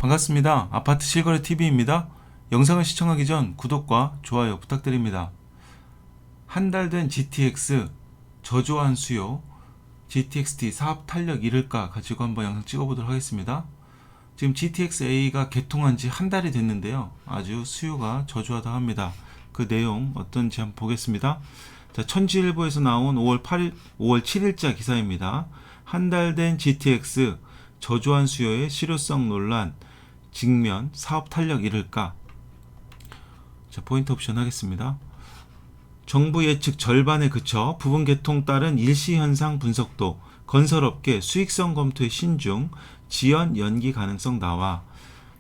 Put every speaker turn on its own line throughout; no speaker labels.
반갑습니다. 아파트 실거래 TV입니다. 영상을 시청하기 전 구독과 좋아요 부탁드립니다. 한 달 된 GTX 저조한 수요, GTX-D 사업 탄력 잃을까 가지고 한번 영상 찍어보도록 하겠습니다. 지금 GTX-A가 개통한 지 한 달이 됐는데요. 아주 수요가 저조하다 합니다. 그 내용 어떤지 한번 보겠습니다. 자, 천지일보에서 나온 5월 7일자 기사입니다. 한 달 된 GTX 저조한 수요의 실효성 논란, 직면 사업 탄력 잃을까? 자, 포인트 옵션 하겠습니다. 정부 예측 절반에 그쳐 부분 개통 따른 일시 현상 분석도, 건설업계 수익성 검토의 신중, 지연 연기 가능성 나와.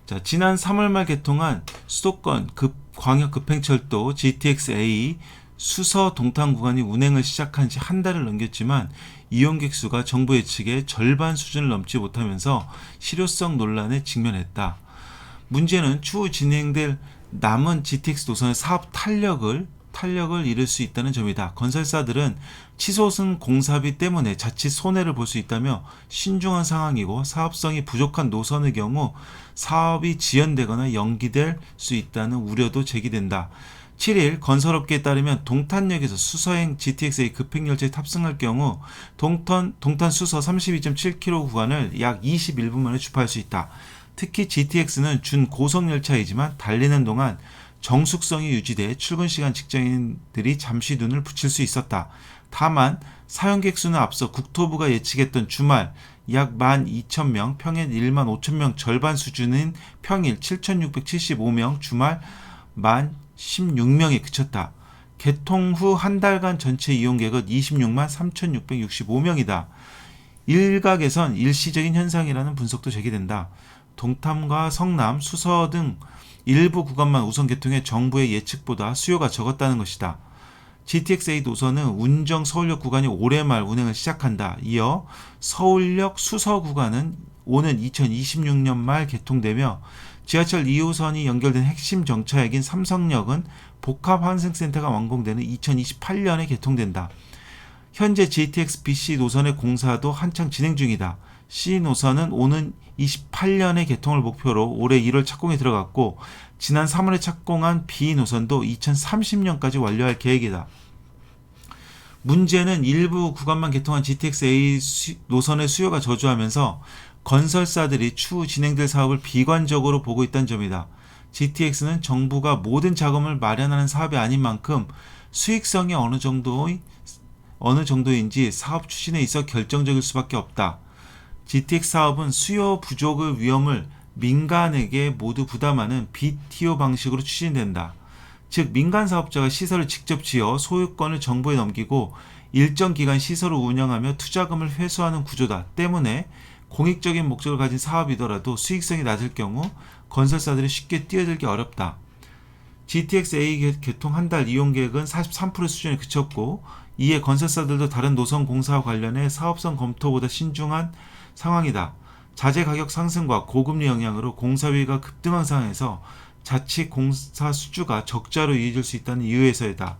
자, 지난 3월 말 개통한 수도권 광역 급행철도 GTX-A 수서 동탄 구간이 운행을 시작한 지 한 달을 넘겼지만 이용객 수가 정부 예측의 절반 수준을 넘지 못하면서 실효성 논란에 직면했다. 문제는 추후 진행될 남은 GTX 노선의 사업 탄력을 잃을 수 있다는 점이다. 건설사들은 치솟은 공사비 때문에 자칫 손해를 볼 수 있다며 신중한 상황이고, 사업성이 부족한 노선의 경우 사업이 지연되거나 연기될 수 있다는 우려도 제기된다. 7일 건설업계에 따르면 동탄역에서 수서행 GTX-A 급행열차에 탑승할 경우 동탄 수서 32.7km 구간을 약 21분 만에 주파할 수 있다. 특히 GTX는 준고속열차이지만 달리는 동안 정숙성이 유지돼 출근 시간 직장인들이 잠시 눈을 붙일 수 있었다. 다만 사용객 수는 앞서 국토부가 예측했던 주말 약 12,000명, 평일 15,000명 절반 수준인 평일 7,675명, 주말 16,000명에 그쳤다. 개통 후 한 달간 전체 이용객은 26만 3,665명이다. 일각에선 일시적인 현상이라는 분석도 제기된다. 동탄과 성남, 수서 등 일부 구간만 우선 개통해 정부의 예측보다 수요가 적었다는 것이다. GTX-A 노선은 운정 서울역 구간이 올해 말 운행을 시작한다. 이어 서울역 수서 구간은 오는 2026년 말 개통되며, 지하철 2호선이 연결된 핵심 정차역인 삼성역은 복합환승센터가 완공되는 2028년에 개통된다. 현재 GTX BC 노선의 공사도 한창 진행 중이다. C 노선은 오는 28년의 개통을 목표로 올해 1월 착공에 들어갔고, 지난 3월에 착공한 B 노선도 2030년까지 완료할 계획이다. 문제는 일부 구간만 개통한 GTX-A 노선의 수요가 저조하면서 건설사들이 추후 진행될 사업을 비관적으로 보고 있다는 점이다. GTX는 정부가 모든 자금을 마련하는 사업이 아닌 만큼 수익성이 어느 정도인지 사업 추진에 있어 결정적일 수밖에 없다. GTX 사업은 수요 부족의 위험을 민간에게 모두 부담하는 BTO 방식으로 추진된다. 즉, 민간 사업자가 시설을 직접 지어 소유권을 정부에 넘기고 일정 기간 시설을 운영하며 투자금을 회수하는 구조다. 때문에 공익적인 목적을 가진 사업이더라도 수익성이 낮을 경우 건설사들이 쉽게 뛰어들기 어렵다. GTX-A 개통 한 달 이용객은 43% 수준에 그쳤고, 이에 건설사들도 다른 노선 공사와 관련해 사업성 검토보다 신중한 상황이다. 자재 가격 상승과 고금리 영향으로 공사비가 급등한 상황에서 자칫 공사 수주가 적자로 이어질 수 있다는 이유에서이다.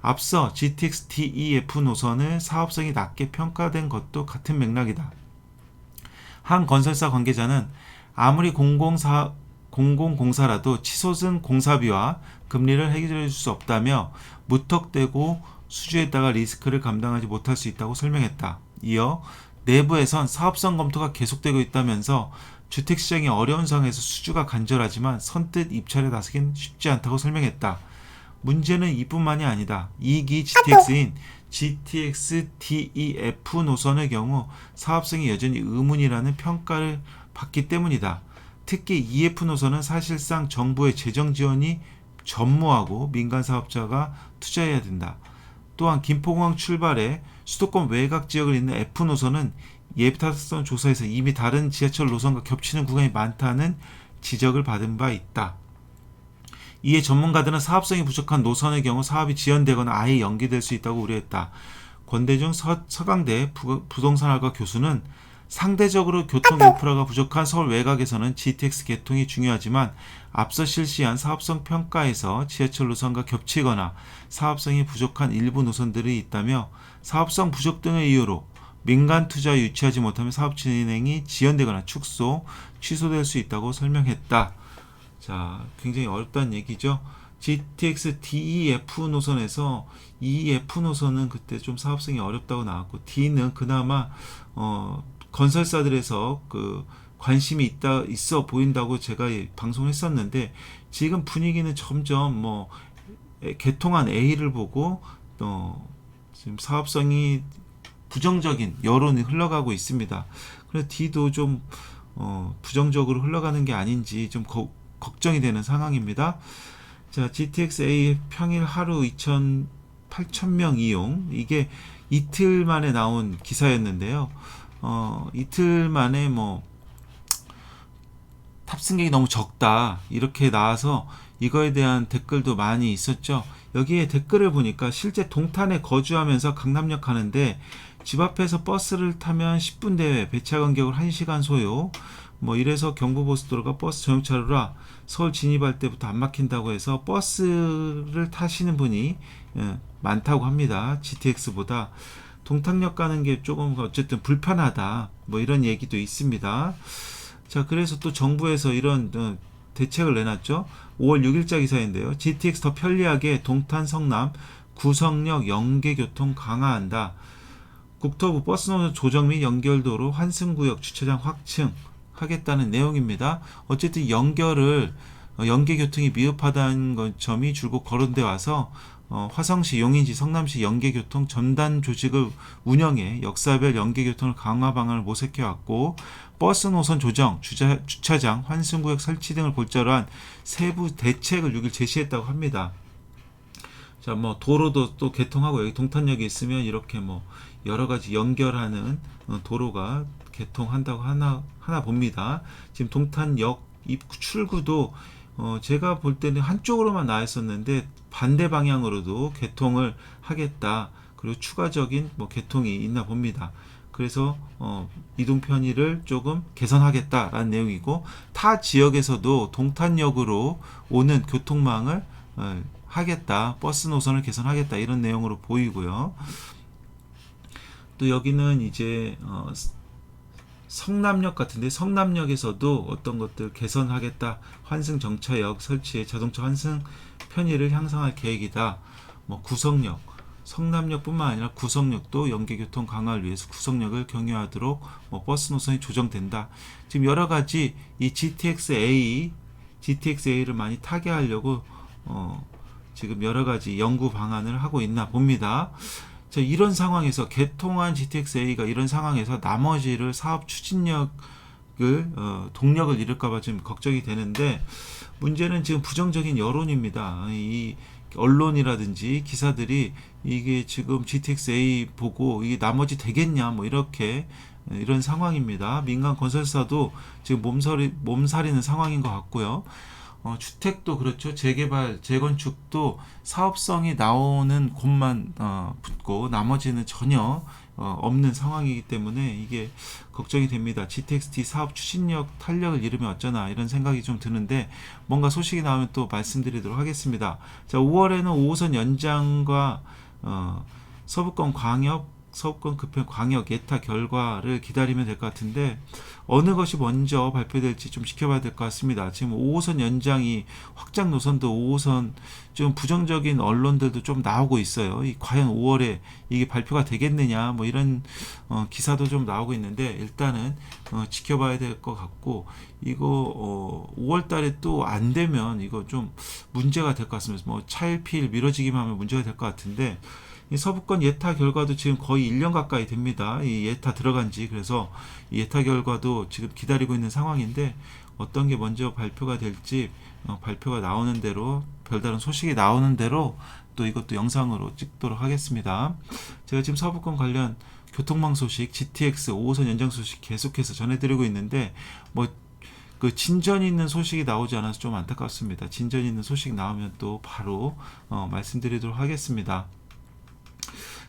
앞서 GTX-DEF 노선의 사업성이 낮게 평가된 것도 같은 맥락이다. 한 건설사 관계자는 아무리 공공공사라도 치솟은 공사비와 금리를 해결해 줄 수 없다며 무턱대고 수주에다가 리스크를 감당하지 못할 수 있다고 설명했다. 이어 내부에선 사업성 검토가 계속되고 있다면서 주택시장이 어려운 상황에서 수주가 간절하지만 선뜻 입찰에 나서긴 쉽지 않다고 설명했다. 문제는 이뿐만이 아니다. 2기 GTX인 GTX-DEF 노선의 경우 사업성이 여전히 의문이라는 평가를 받기 때문이다. 특히 EF 노선은 사실상 정부의 재정 지원이 전무하고 민간 사업자가 투자해야 된다. 또한 김포공항 출발해 수도권 외곽 지역을 잇는 F 노선은 예비타당성 조사에서 이미 다른 지하철 노선과 겹치는 구간이 많다는 지적을 받은 바 있다. 이에 전문가들은 사업성이 부족한 노선의 경우 사업이 지연되거나 아예 연기될 수 있다고 우려했다. 권대중 서강대 부동산학과 교수는 상대적으로 교통 인프라가 부족한 서울 외곽에서는 GTX 개통이 중요하지만 앞서 실시한 사업성 평가에서 지하철 노선과 겹치거나 사업성이 부족한 일부 노선들이 있다며 사업성 부족 등의 이유로 민간 투자 유치하지 못하면 사업 진행이 지연되거나 축소, 취소될 수 있다고 설명했다. 자, 굉장히 어렵다는 얘기죠. GTX DEF 노선에서 EF 노선은 그때 좀 사업성이 어렵다고 나왔고, D는 그나마 건설사들에서 그 관심이 있어 보인다고 제가 방송을 했었는데, 지금 분위기는 점점 뭐 개통한 A를 보고 지금 사업성이 부정적인 여론이 흘러가고 있습니다. 그래서 D도 좀 부정적으로 흘러가는 게 아닌지 좀 걱정이 되는 상황입니다. 자, GTX-A 평일 하루 8,000명 이용, 이게 이틀 만에 나온 기사였는데요. 이틀 만에 뭐 탑승객이 너무 적다 이렇게 나와서 이거에 대한 댓글도 많이 있었죠. 여기에 댓글을 보니까 실제 동탄에 거주하면서 강남역 가는데 집 앞에서 버스를 타면 10분 대회, 배차 간격을 1시간 소요, 뭐 이래서 경부고속도로가 버스 전용차로라 서울 진입할 때부터 안 막힌다고 해서 버스를 타시는 분이 많다고 합니다. GTX보다 동탄역 가는 게 조금 어쨌든 불편하다, 뭐 이런 얘기도 있습니다. 자, 그래서 또 정부에서 이런 대책을 내놨죠. 5월 6일자 기사인데요. GTX 더 편리하게 동탄 성남 구성역 연계교통 강화한다. 국토부 버스노선 조정 및 연결도로 환승구역 주차장 확충하겠다는 내용입니다. 어쨌든 연계교통이 미흡하다는 점이 줄곧 거론돼 와서 화성시, 용인시, 성남시 연계교통 전단 조직을 운영해 역사별 연계교통을 강화 방안을 모색해 왔고, 버스 노선 조정, 주차장, 환승구역 설치 등을 골자로 한 세부 대책을 6일 제시했다고 합니다. 자, 뭐 도로도 또 개통하고, 여기 동탄역에 있으면 이렇게 뭐 여러 가지 연결하는 도로가 개통한다고 하나 봅니다. 지금 동탄역 입구 출구도 제가 볼 때는 한쪽으로만 나와 있었는데 반대 방향으로도 개통을 하겠다. 그리고 추가적인 뭐 개통이 있나 봅니다. 그래서 이동 편의를 조금 개선하겠다라는 내용이고, 타 지역에서도 동탄역으로 오는 교통망을 하겠다, 버스 노선을 개선하겠다, 이런 내용으로 보이고요. 또 여기는 이제 성남역 같은데, 성남역에서도 어떤 것들 개선하겠다, 환승 정차역 설치에 자동차 환승 편의를 향상할 계획이다. 뭐 구성역, 성남역뿐만 아니라 구성역도 연계교통 강화를 위해서 구성역을 경유하도록 뭐 버스 노선이 조정된다. 지금 여러 가지 이 GTX-A를 많이 타게 하려고 지금 여러 가지 연구 방안을 하고 있나 봅니다. 자, 이런 상황에서 개통한 GTX-A가 이런 상황에서 나머지를 사업 추진력을 동력을 잃을까봐 좀 걱정이 되는데, 문제는 지금 부정적인 여론입니다. 이 언론이라든지 기사들이 이게 지금 GTX-A 보고 이게 나머지 되겠냐, 뭐 이렇게 이런 상황입니다. 민간 건설사도 지금 몸살이는 상황인 것 같고요. 주택도 그렇죠. 재개발, 재건축도 사업성이 나오는 곳만 붙고 나머지는 전혀 없는 상황이기 때문에 이게 걱정이 됩니다. GTX-T 사업 추진력 탄력을 잃으면 어쩌나, 이런 생각이 좀 드는데, 뭔가 소식이 나오면 또 말씀드리도록 하겠습니다. 자, 5월에는 5호선 연장과 서부권 급행 광역 예타 결과를 기다리면 될 것 같은데, 어느 것이 먼저 발표될지 좀 지켜봐야 될 것 같습니다. 지금 5호선 연장이 확장 노선도 5호선 좀 부정적인 언론들도 좀 나오고 있어요. 과연 5월에 이게 발표가 되겠느냐, 뭐 이런 기사도 좀 나오고 있는데, 일단은 지켜봐야 될 것 같고, 이거 5월 달에 또 안 되면 이거 좀 문제가 될 것 같습니다. 뭐 차일피일 미뤄지기만 하면 문제가 될 것 같은데, 이 서부권 예타 결과도 지금 거의 1년 가까이 됩니다. 이 예타 들어간 지. 그래서 이 예타 결과도 지금 기다리고 있는 상황인데, 어떤 게 먼저 발표가 될지 발표가 나오는 대로, 별다른 소식이 나오는 대로 또 이것도 영상으로 찍도록 하겠습니다. 제가 지금 서부권 관련 교통망 소식, GTX 5호선 연장 소식 계속해서 전해드리고 있는데, 뭐 그 진전 있는 소식이 나오지 않아서 좀 안타깝습니다. 진전 있는 소식 나오면 또 바로 말씀드리도록 하겠습니다.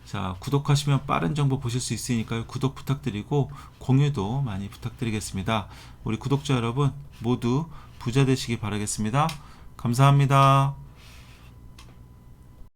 자, 구독하시면 빠른 정보 보실 수 있으니까요. 구독 부탁드리고 공유도 많이 부탁드리겠습니다. 우리 구독자 여러분 모두 부자 되시기 바라겠습니다. 감사합니다.